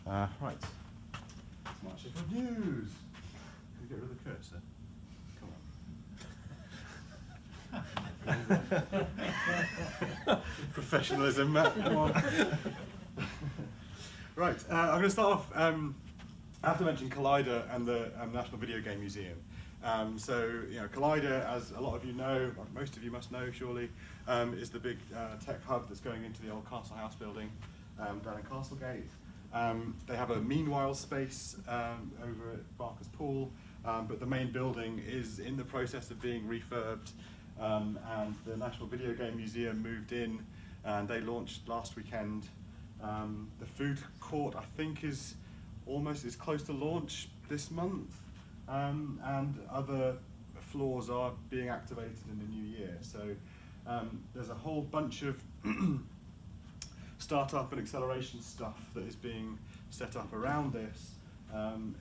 Right. SmartSheffield news. Can we get rid of the cursor? Come on. Professionalism, Matt. Come on. Right. I'm going to start off. I have to mention Kollider and the National Video Game Museum. Kollider, as a lot of you know, or most of you must know surely, is the big tech hub that's going into the old Castle House building down in Castlegate. They have a meanwhile space over at Barker's Pool, but the main building is in the process of being refurbed, and the National Video Game Museum moved in, and they launched last weekend. The food court, I think, is almost as close to launch this month, and other floors are being activated in the new year. So there's a whole bunch of startup and acceleration stuff that is being set up around this,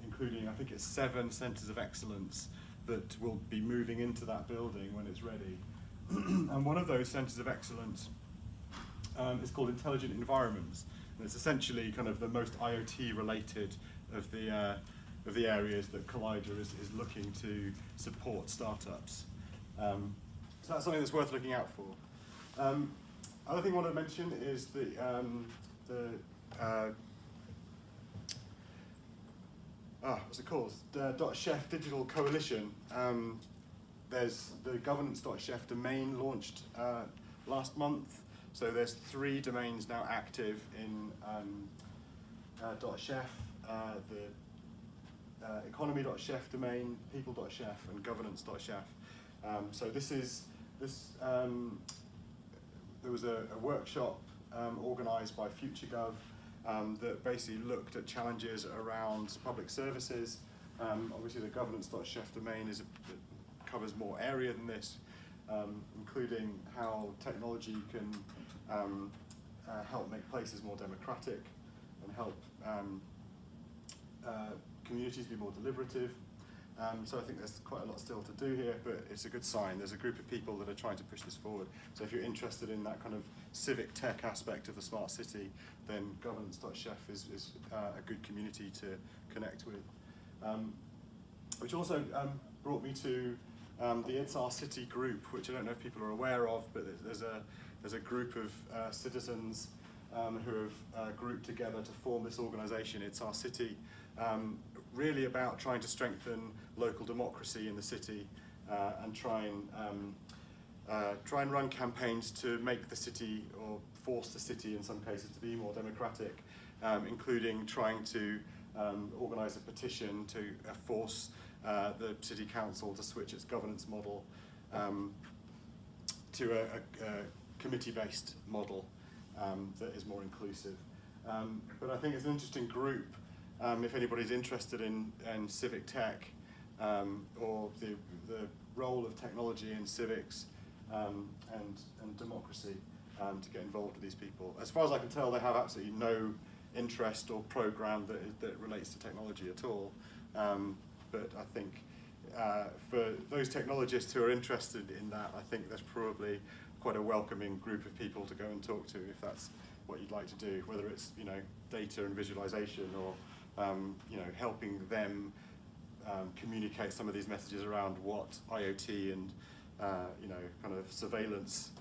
including, I think it's 7 centres of excellence that will be moving into that building when it's ready. And one of those centres of excellence is called Intelligent Environments. And it's essentially kind of the most IoT related of the areas that Kollider is looking to support startups. So that's something that's worth looking out for. Other thing I want to mention is what's it called? The .SHF Digital Coalition. There's the governance.SHF domain launched last month. So there's 3 domains now active in .SHF, the economy.SHF domain, people.SHF, and governance.SHF. So there was a workshop organised by FutureGov that basically looked at challenges around public services. Obviously the governance.SHF domain covers more area than this, including how technology can help make places more democratic and help communities be more deliberative. So I think there's quite a lot still to do here, but it's a good sign. There's a group of people that are trying to push this forward. So if you're interested in that kind of civic tech aspect of the smart city, then governance.SHF is a good community to connect with. Which also brought me to the It's Our City group, which I don't know if people are aware of, but there's a group of citizens who have grouped together to form this organisation, It's Our City, really about trying to strengthen local democracy in the city and try and run campaigns to make the city, or force the city in some cases, to be more democratic, including trying to organise a petition to force the city council to switch its governance model to a committee-based model that is more inclusive. But I think it's an interesting group if anybody's interested in civic tech or the role of technology in civics and democracy, to get involved with these people. As far as I can tell, they have absolutely no interest or program that relates to technology at all. But I think for those technologists who are interested in that, I think there's probably quite a welcoming group of people to go and talk to if that's what you'd like to do, whether it's data and visualization or helping them communicate some of these messages around what IoT and kind of surveillance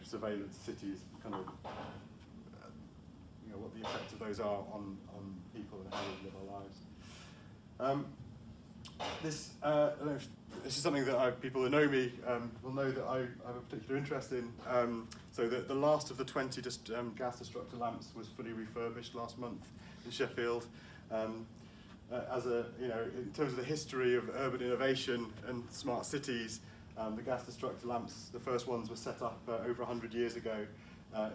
surveillance cities kind of what the effects of those are on people and how they live our lives. This is something that people who know me will know that I have a particular interest in. So the last of the 20 gas destructor lamps was fully refurbished last month in Sheffield. In terms of the history of urban innovation and smart cities, the gas destructor lamps, the first ones were set up over 100 years ago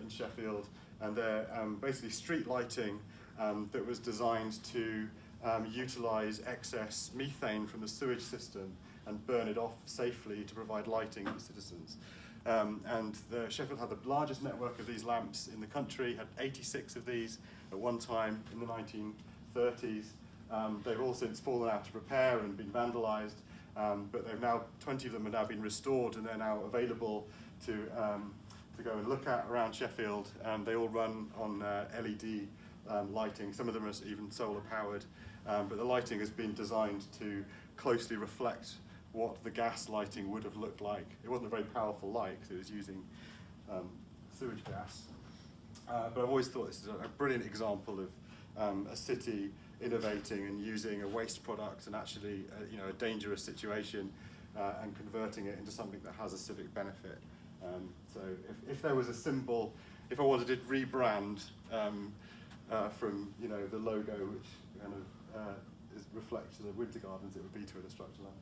in Sheffield, and they're basically street lighting that was designed to utilise excess methane from the sewage system and burn it off safely to provide lighting for citizens. And Sheffield had the largest network of these lamps in the country, had 86 of these at one time in the 1930s. They've all since fallen out of repair and been vandalised, but 20 of them have now been restored, and they're now available to to go and look at around Sheffield. They all run on LED lighting. Some of them are even solar powered, but the lighting has been designed to closely reflect what the gas lighting would have looked like. It wasn't a very powerful light because it was using sewage gas. But I've always thought this is a brilliant example of a city innovating and using a waste product and actually a dangerous situation and converting it into something that has a civic benefit. So if there was a symbol, if I wanted to rebrand from the logo, which kind of reflects the winter gardens, it would be to a Destructor Lamp.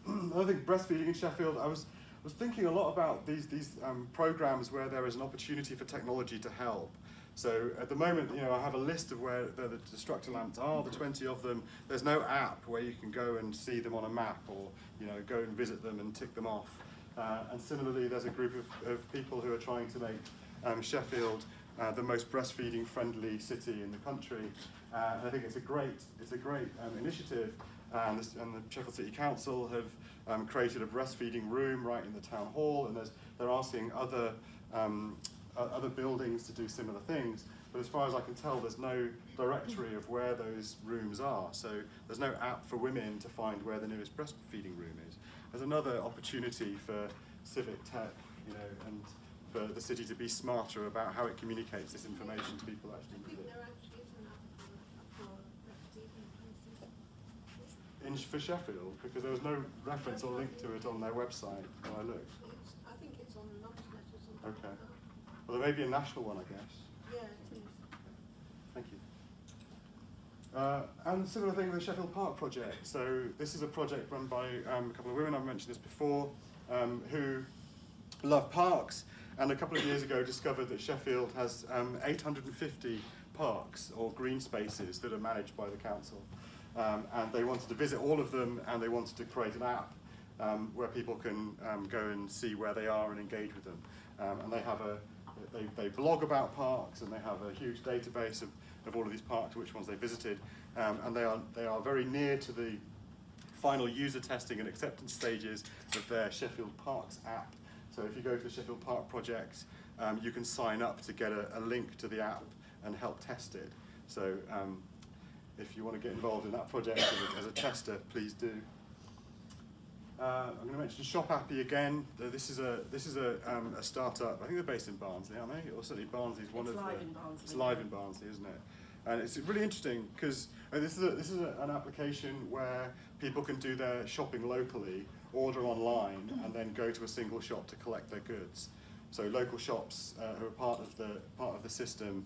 Another thing, breastfeeding in Sheffield, I was thinking a lot about these programs where there is an opportunity for technology to help. So at the moment, I have a list of where the Destructor Lamps are, the 20 of them. There's no app where you can go and see them on a map or go and visit them and tick them off. And similarly, there's a group of people who are trying to make Sheffield the most breastfeeding friendly city in the country. And I think it's a great initiative. And the Sheffield City Council have created a breastfeeding room right in the town hall, and they're asking other buildings to do similar things. But as far as I can tell, there's no directory of where those rooms are. So there's no app for women to find where the nearest breastfeeding room is. There's another opportunity for civic tech, and for the city to be smarter about how it communicates this information to people actually need it. There actually is an app for breastfeeding. For Sheffield, because there was no reference or link to it on their website when I looked. I think it's on the Nottingham or something. Okay. Well, there may be a national one, I guess. Yeah, it is. Thank you. And similar thing with the Sheffield Park project. So this is a project run by a couple of women, I've mentioned this before, who love parks, and a couple of years ago discovered that Sheffield has 850 parks or green spaces that are managed by the council. And they wanted to visit all of them, and they wanted to create an app where people can go and see where they are and engage with them. And they blog about parks, and they have a huge database of all of these parks, which ones they visited, and they are very near to the final user testing and acceptance stages of their Sheffield Parks app. So if you go to the Sheffield Park project, you can sign up to get a link to the app and help test it. So if you want to get involved in that project as a tester, please do. I'm going to mention ShopAppy again. This is a startup. I think they're based in Barnsley, aren't they? Or certainly Barnsley is one of the. It's live in Barnsley, isn't it? And it's really interesting because this is an application where people can do their shopping locally, order online, and then go to a single shop to collect their goods. So local shops who are part of the system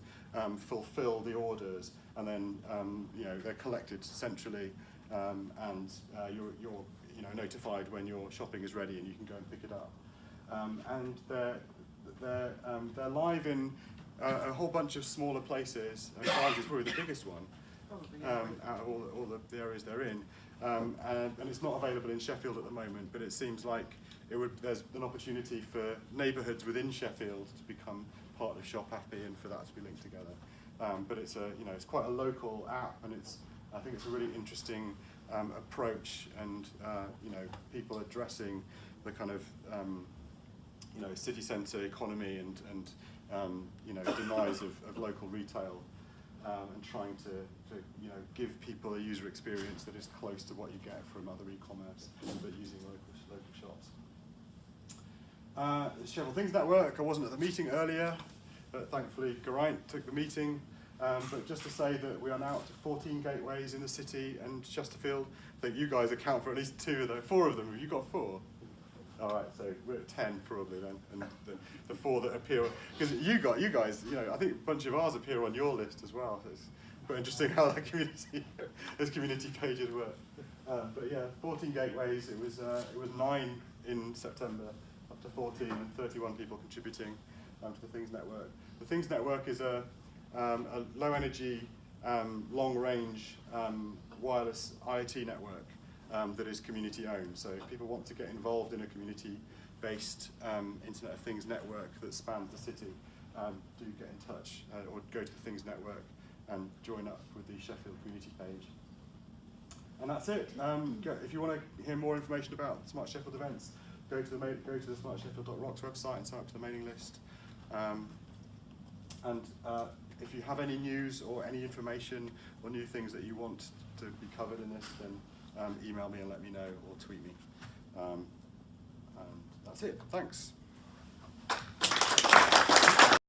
fulfil the orders, and then they're collected centrally, and you're notified when your shopping is ready, and you can go and pick it up. And they're live in a whole bunch of smaller places. Barnsley is probably the biggest one out of all the areas they're in. And it's not available in Sheffield at the moment, but it seems like there's an opportunity for neighbourhoods within Sheffield to become part of ShopAppy and for that to be linked together. But it's it's quite a local app, and I think it's a really interesting approach, and people addressing the kind of city centre economy and demise of local retail, and trying to give people a user experience that is close to what you get from other e-commerce, but using local shops. Sheffield Things Network. I wasn't at the meeting earlier, but thankfully Geraint took the meeting. But just to say that we are now up to 14 gateways in the city and Chesterfield. I think you guys account for at least 4 of them. Have you got 4? All right, so we're at 10 probably then, and the 4 that appear, because you guys, I think a bunch of ours appear on your list as well. So it's quite interesting how that those community pages work. But yeah, 14 gateways. It was 9 in September, up to 14, and 31 people contributing to the Things Network. The Things Network is a low energy, long range wireless IoT network that is community owned. So if people want to get involved in a community based Internet of Things network that spans the city, do get in touch or go to the Things Network and join up with the Sheffield community page. And that's it. If you want to hear more information about Smart Sheffield events, go to the SmartSheffield.rocks website and sign up to the mailing list. If you have any news or any information or new things that you want to be covered in this, then email me and let me know, or tweet me. And that's it. Thanks.